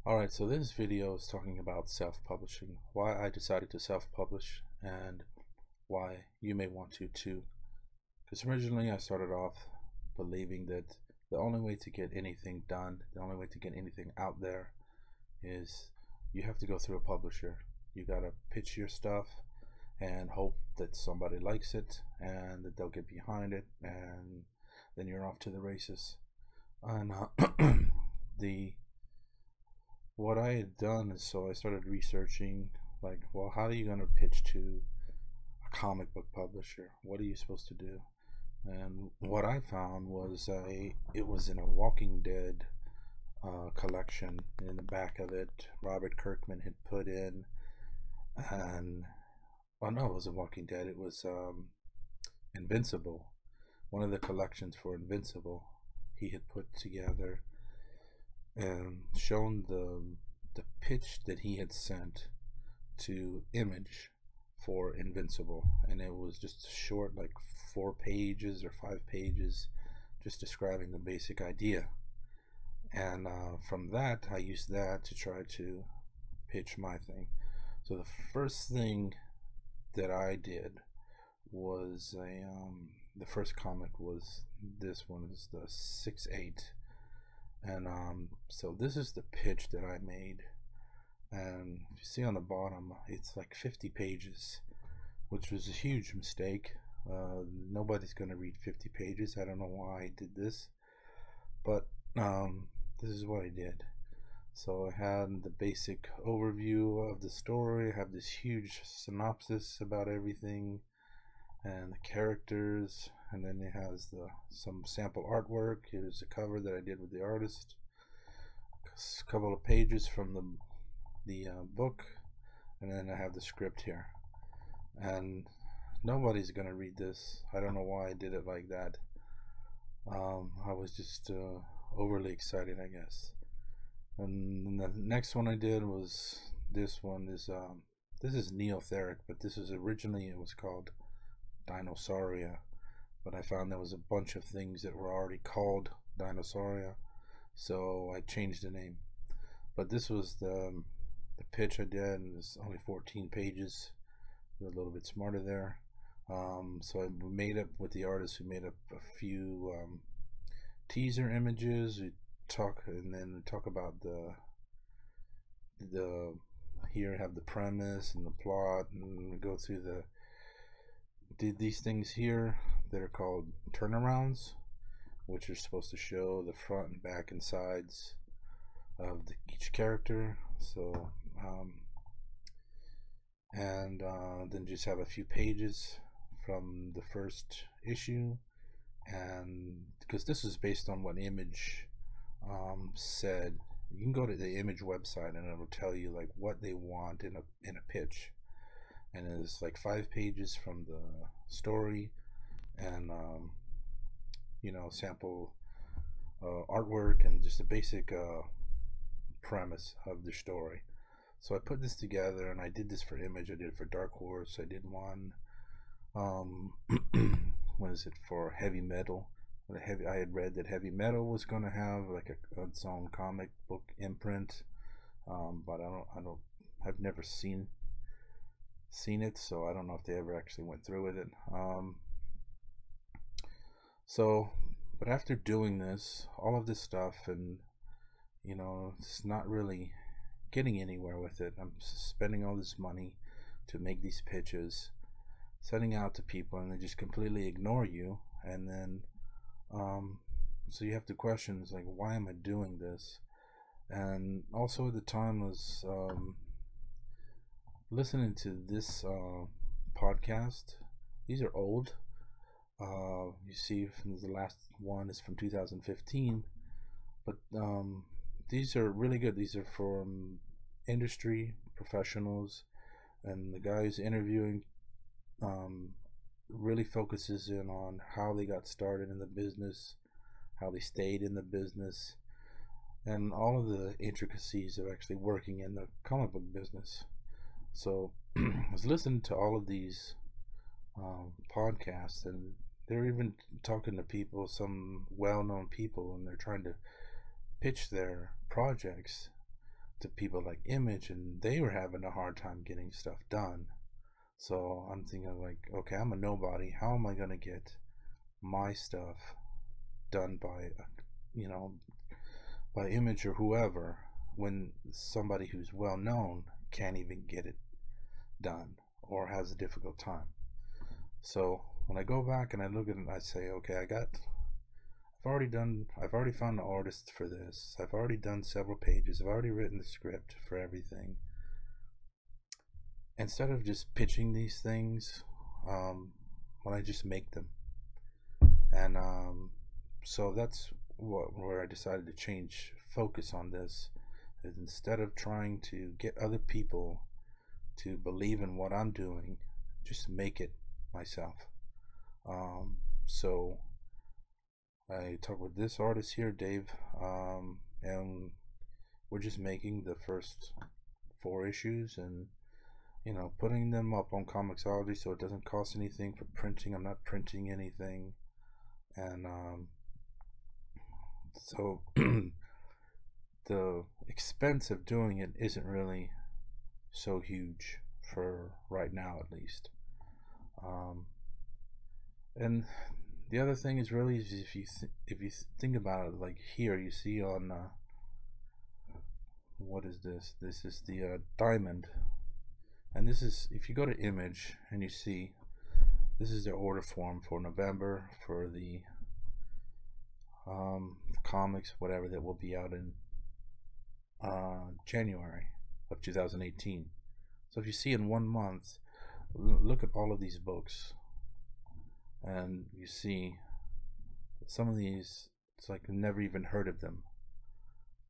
Alright, so this video is talking about self-publishing, why I decided to self-publish, and why you may want to too. Because originally I started off believing that the only way to get anything done, the only way to get anything out there is you have to go through a publisher. You gotta pitch your stuff and hope that somebody likes it and that they'll get behind it, and then you're off to the races. And the what I had done is, so I started researching, like, well, how are you going to pitch to a comic book publisher? What are you supposed to do? And what I found was it was in a Walking Dead collection. In the back of it, Robert Kirkman had put in, and oh no, it wasn't Walking Dead. It was Invincible. One of the collections for Invincible, he had put together and shown the pitch that he had sent to Image for Invincible, and it was just short, like 4 pages or 5 pages, just describing the basic idea. And from that, I used that to try to pitch my thing. So the first thing that I did was the first comic was this one, is the 6/8. And so this is the pitch that I made, and if you see on the bottom, it's like 50 pages, which was a huge mistake. Nobody's gonna read 50 pages. I don't know why I did this, but this is what I did. So I had the basic overview of the story. I have this huge synopsis about everything and the characters, and then it has some sample artwork. Here's the cover that I did with the artist, a couple of pages from the book, and then I have the script here. And nobody's gonna read this. I don't know why I did it like that. I was just overly excited, I guess. And the next one I did was this one. This is Neotheric, but this is originally, it was called Dinosauria, but I found there was a bunch of things that were already called Dinosauria, so I changed the name. But this was the pitch I did, and it's only 14 pages. A little bit smarter there. So I made up with the artist. We made up a few teaser images. We talk about the here I have the premise and the plot, and we go through these things here that are called turnarounds, which are supposed to show the front and back and sides of each character. So then just have a few pages from the first issue, and because this is based on what Image said, you can go to the Image website and it'll tell you like what they want in a pitch. And it's like 5 pages from the story, and sample artwork, and just a basic premise of the story. So I put this together, and I did this for Image. I did it for Dark Horse. I did one what is it, for Heavy Metal. I had read that Heavy Metal was going to have like its own comic book imprint, but I've never seen it, so I don't know if they ever actually went through with it. But after doing this, all of this stuff, and it's not really getting anywhere with it. I'm spending all this money to make these pitches, sending out to people, and they just completely ignore you. And then so you have to question, like, why am I doing this? And also at the time was listening to this podcast. These are old. You see, from the last one is from 2015, but these are really good. These are from industry professionals, and the guy who's interviewing really focuses in on how they got started in the business, how they stayed in the business, and all of the intricacies of actually working in the comic book business. So I was listening to all of these podcasts, and they're even talking to people, some well-known people, and they're trying to pitch their projects to people like Image, and they were having a hard time getting stuff done. So I'm thinking like, okay, I'm a nobody. How am I gonna get my stuff done by, by Image or whoever, when somebody who's well known can't even get it done or has a difficult time? So when I go back and I look at it, I say, okay, I've already found the artist for this. I've already done several pages. I've already written the script for everything. Instead of just pitching these things, when I just make them. And so that's where I decided to change focus on this. Is instead of trying to get other people to believe in what I'm doing, just make it myself. So I talked with this artist here, Dave, and we're just making the first 4 issues and putting them up on Comixology, so it doesn't cost anything for printing. I'm not printing anything, and so the expense of doing it isn't really so huge for right now, at least. And the other thing is really, if you think about it, like here you see on what is this? This is the diamond, and this is, if you go to Image and you see, this is their order form for November for the comics, whatever, that will be out in January of 2018. So if you see in 1 month, look at all of these books, and you see some of these, it's like I've never even heard of them,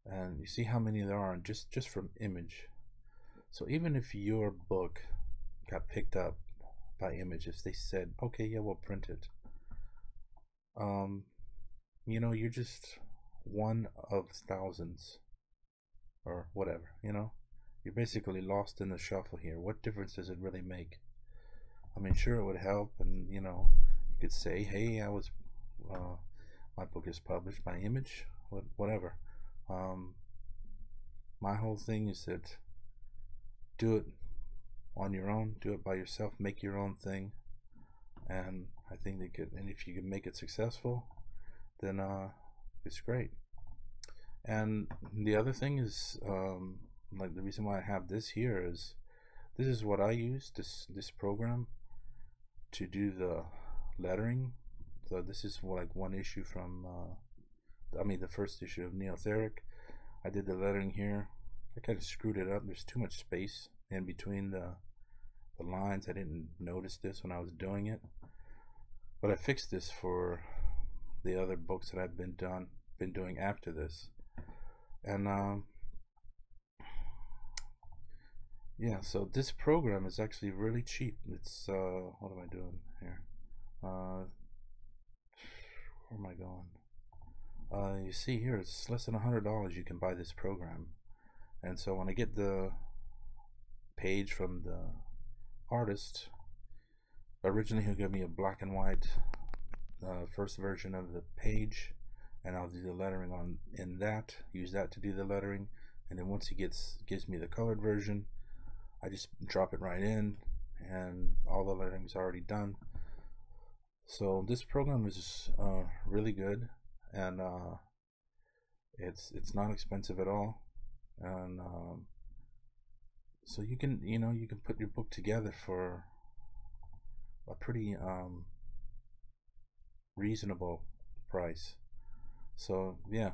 and you see how many there are just from Image. So even if your book got picked up by Image, if they said, okay, yeah, we'll print it, you're just one of thousands or whatever. You're basically lost in the shuffle here. What difference does it really make? I mean, sure, it would help, and you could say, hey, my book is published by Image, whatever. My whole thing is that do it on your own, do it by yourself, make your own thing, and I think they could. And if you can make it successful, then it's great. And the other thing is, like the reason why I have this here is, this is what I use, this program, to do the lettering. So this is like one issue from the first issue of Neotheric. I did the lettering here. I kind of screwed it up. There's too much space in between the lines. I didn't notice this when I was doing it, but I fixed this for the other books that I've been doing after this. And yeah, so this program is actually really cheap. It's what am I doing here? Where am I going? You see here, it's less than $100 you can buy this program. And so when I get the page from the artist, originally he'll give me a black and white first version of the page, and I'll do the lettering in that, use that to do the lettering. And then once he gives me the colored version, I just drop it right in, and all the lettering is already done. So this program is really good, and it's not expensive at all. And so you can put your book together for a pretty reasonable price. So yeah,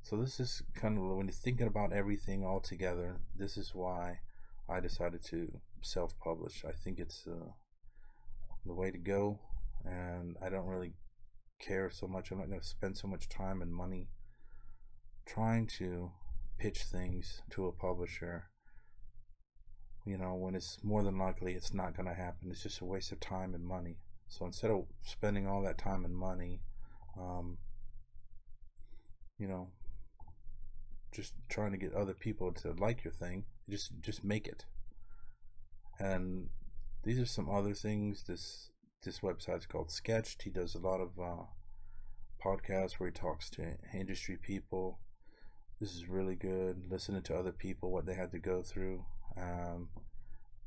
so this is kind of, when you're thinking about everything all together, this is why I decided to self-publish. I think it's the way to go, and I don't really care so much. I'm not going to spend so much time and money trying to pitch things to a publisher, when it's more than likely it's not going to happen. It's just a waste of time and money. So instead of spending all that time and money, just trying to get other people to like your thing, just make it. And these are some other things. This website's called Sketched. He does a lot of podcasts where he talks to industry people. this is really good. Listening to other people, what they had to go through.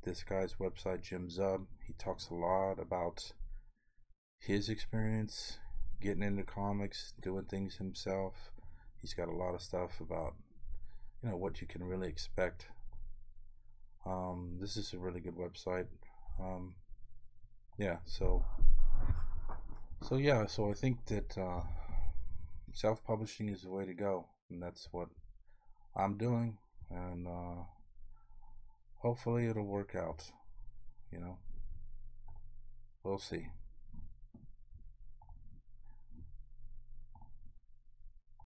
This guy's website, Jim Zub, he talks a lot about his experience getting into comics, doing things himself. He's got a lot of stuff about, what you can really expect. This is a really good website. Yeah, so I think that self-publishing is the way to go, and that's what I'm doing, and hopefully it'll work out. We'll see.